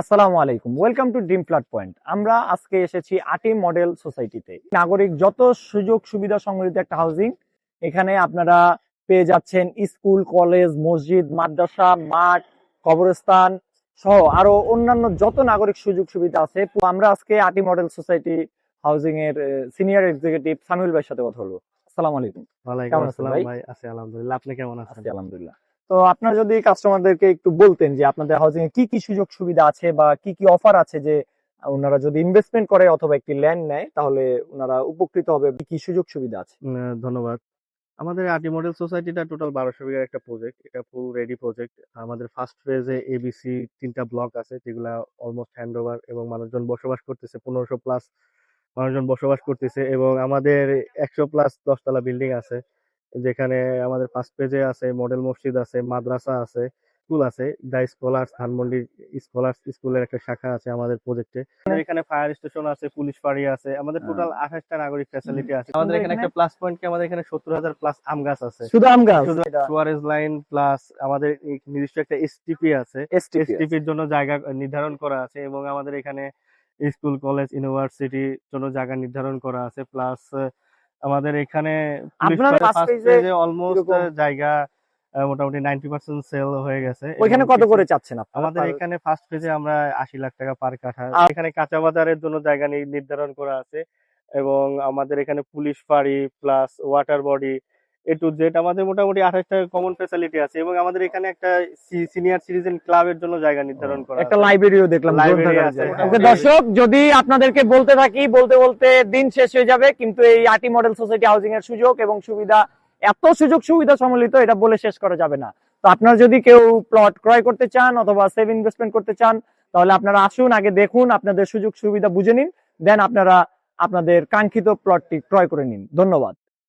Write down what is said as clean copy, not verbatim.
আসসালামু আলাইকুম, welcome to dream flat point. আমরা আজকে এসেছি আটি মডেল সোসাইটিতে। নাগরিক যত সুযোগ সুবিধা সংবলিত একটা হাউজিং। এখানে আপনারা পেয়ে যাচ্ছেন স্কুল, কলেজ, মসজিদ, মাদ্রাসা, মাঠ, কবরস্থান সহ আরো অন্যান্য যত নাগরিক সুযোগ সুবিধা আছে। তো আমরা আজকে আটি মডেল সোসাইটি হাউজিং এর সিনিয়র এক্সিকিউটিভ সামিউল ভাইয়ের সাথে কথা বলবো। আসসালামু আলাইকুম। ওয়ালাইকুম কেমন আছেন আসসালাম ভাই? ভাই, আছি আলহামদুলিল্লাহ। আপনি কেমন আছেন? আছি আলহামদুলিল্লাহ। তো আপনারা যদি কাস্টমারদেরকে একটু বলতেন যে আপনাদের হাউজিং এ কি কি সুযোগ সুবিধা আছে বা কি কি অফার আছে, যে ওনারা যদি ইনভেস্টমেন্ট করে অথবা একটি ল্যান্ড নেয় তাহলে ওনারা উপকৃত হবে, কি কি সুযোগ সুবিধা আছে? ধন্যবাদ। আমাদের আরটি মডেল সোসাইটিটা টোটাল 1200 বিঘার একটা প্রজেক্ট। এটা ফুল রেডি প্রজেক্ট। আমাদের ফার্স্ট ফেজে এবিসি 3টা ব্লক আছে, যেগুলা অলমোস্ট হ্যান্ডওভার এবং মানুষজন বসবাস করতেছে। 1500 প্লাস মানুষজন বসবাস করতেছে এবং আমাদের 100 প্লাস 10 তলা বিল্ডিং আছে, যেখানে আমাদের ফার্স্ট পেজে আছে মডেল মসজিদ আছে, মাদ্রাসা আছে, স্কুল আছে। দ্য স্কলার্স ধানমন্ডি স্কলার্স স্কুলের একটা শাখা আছে আমাদের প্রজেক্টে। আমাদের এখানে ফায়ার স্টেশন আছে, পুলিশ ফাঁড়ি আছে। আমাদের টোটাল 28টা নাগরিক ফ্যাসিলিটি আছে। আমাদের এখানে একটা প্লাস পয়েন্ট কি, আমাদের এখানে 70,000 প্লাস আম গাছ আছে। শুধু আম গাছ? শুধু সুয়ারেজ লাইন প্লাস আমাদের নির্দিষ্ট একটা এসটিপি আছে। এসটিপির জন্য জায়গা নির্ধারণ করা আছে এবং আমাদের এখানে স্কুল, কলেজ, ইউনিভার্সিটির জন্য জায়গা নির্ধারণ করা আছে। প্লাস আমাদের এখানে আপনাদের ফার্স্ট পেজে অলমোস্ট জায়গা মোটামুটি 90% সেল হয়ে গেছে। ওইখানে কত করে চাচ্ছেন আপনারা? আমাদের এখানে ফার্স্ট পেজে আমরা 80 লাখ টাকা পার কাঠা। এখানে কাঁচা বাজারের জন্য জায়গা নির্ধারণ করা আছে এবং আমাদের এখানে পুলিশ ফাঁড়ি plus water body A to Z আমাদের মোটামুটি 28টা কমন ফ্যাসিলিটি আছে এবং আমাদের এখানে একটা সিনিয়র সিটিজেন ক্লাবের জন্য জায়গা নির্ধারণ করা একটা আছে। লাইব্রেরিও দেখলাম। লাইব্রেরি আছে। ওকে দর্শক, যদি আপনাদেরকে বলতে থাকি বলতে বলতে দিন শেষ হয়ে যাবে, কিন্তু এই আটি মডেল সোসাইটি হাউজিং এর সুযোগ এবং সুবিধা এত সুযোগ সুবিধা সম্মিলিত, এটা বলে শেষ করা যাবে না। তো আপনারা যদি কেউ প্লট ক্রয় করতে চান অথবা সেভ ইনভেস্টমেন্ট করতে চান, তাহলে আপনারা আসুন, আগে দেখুন, আপনাদের সুযোগ সুবিধা বুঝে নিন, দেন আপনারা আপনাদের কাঙ্ক্ষিত প্লটটি ক্রয় করে নিন। ধন্যবাদ।